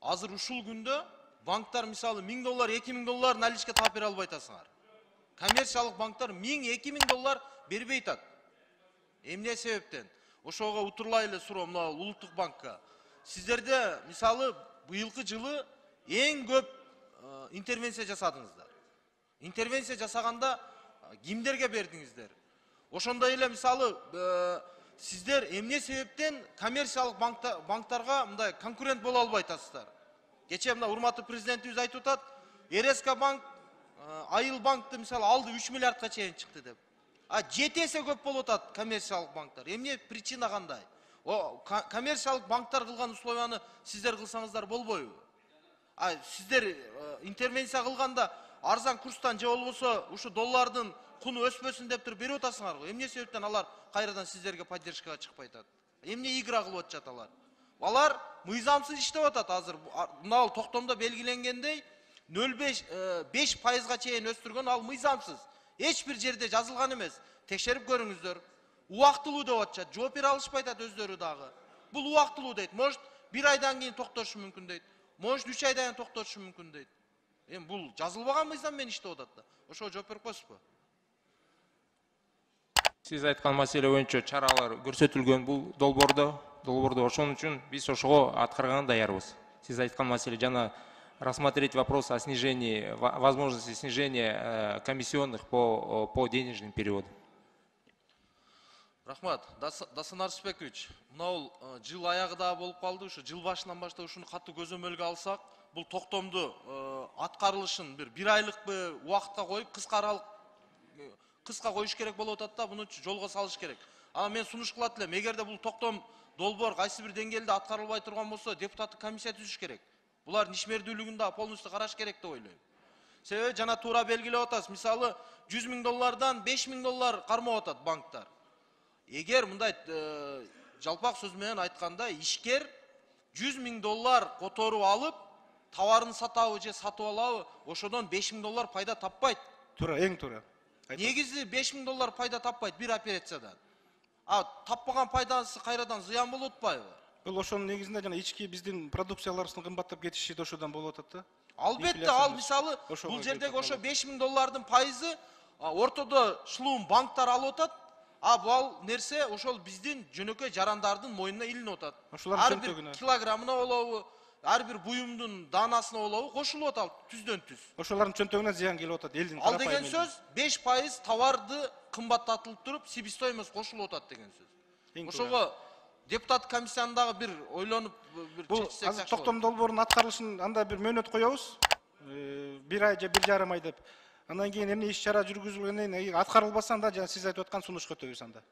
азыр ушул күндө банктар мисалы $1000, $2000 наличка таап бере албай атасыңар. Коммерциялык банктар $1000-2000 бербей атат. Эмне себептен? Ошого утурлай эле суроо мына Улуттук банкка. Сиздерде мисалы быйылкы жылы эң көп интервенция жасадыңыздар. Интервенция жасаганда кимдерге бердиңиздер? Ошондой эле мисалы сиздер эмне себептен коммерциялык банктарга мындай конкурент боло албай атасыздар? Кече мына урматтуу президентибиз айтып атат, РСК банк, Айыл банкты мисалы алды 3 миллиардка чейин чыкты деп. 7 эсе көп болуп атат коммерциялык банктар. Эмне причина кандай? Коммерциялык банктар кылган условияны сиздер кылсаңыздар болбойбу? Сиздер интервенция кылганда арзан курстан же болбосо ушу доллардын куну өспөсүн деп туруп берип атасыңар го. Эмне себептен алар кайрадан сиздерге поддержкага чыкпай атат? Эмне игра кылып атышат алар? Алар мыйзамсыз иштеп атат азыр. Мына токтомдо белгиленгендей 0,5% чейин өстүргөн ал мыйзамсыз. Эч бир жерде жазылган эмес. Текшерип көрүңүздөр. Убактылуу деп атышат. Жооп бере алышпай атат өздөрү дагы. Бул убактылуу дейт. Может, 1 айдан кийин токтошу мүмкүн дейт. Может, 3 айдан кийин токтошу мүмкүн дейт. Бул жазылбаган мыйзам менен иштеп атат да. Ошого жооп берип коесузбу? Сиз айткан маселе боюнча чаралар көрсөтүлгөн бул долбоордо ошон үчүн биз ошого аткарганга даярбыз. Сиз айткан маселе жана рассмотреть вопрос о снижении, возможности снижения комиссионных по денежным переводам. Рахмат, Дасын Арысбекович, мынау жыл аягыда болуп калды, ушу жыл башынан баштап ушуну катуу көзөмөлгө алсак, бул токтомду аткарылышын бир айлыкпы убакытка коюп, кыска коюш керек болуп атат да, буну жолго салыш керек. Ана мен сунуш кылат элем, эгерде бул токтом долбоор кайсы бир деңгээлде аткарылбай турган болсо, депутаттык комиссия түзүш керек. Булар ишмердүүлүгүн да полностью караш керек деп ойлойм. Себеби жана туура белгилеп атасыз, мисалы $100,000 $5,000 кармап атат банктар. Эгер мындай жалпак сөз менен айтканда, ишкер $100,000 которуп алып, товарын сатабы же сатып алабы, ошодон $5,000 пайда таппайт. Туура, эң туура. Негизи $5,000 пайда таппайт бир операциядан. Таппаган пайдасы кайрадан зыян болуп атпайбы? Бул ошонун негизинде жана ички биздин продукцияларыбыздын кымбаттап кетиши да ошодан болуп атат да. Албетте, ал мисалы бул жердеги ошо $5,000 пайызы ортодо шлум банктар алып атат. Бул нерсе ошол биздин жөнөкөй жарандардын мойнуна илинип атат. Ар бир килограммына болобу, ар бир буюмдун даанасына болобу кошулуп атат түздөн түз. Ошолордун чөнтөгүнө зыян келип атат элдин. Ал деген сөз 5% товарды кымбаттатылып туруп, себестоимость кошулуп атат деген сөз. Ошого депутат комиссияндагы бир ойлонуп бир чечсек жакшы болот. Токтом долбоорунун аткарылышын анда бир мөөнөт коебуз. 1 ай же 1,5 ай деп. Андан кийин эмне иш чара жүргүзүлгөндөн кийин аткарылбаса анда жана сиз айтып аткан сунуш өтөбүз анда.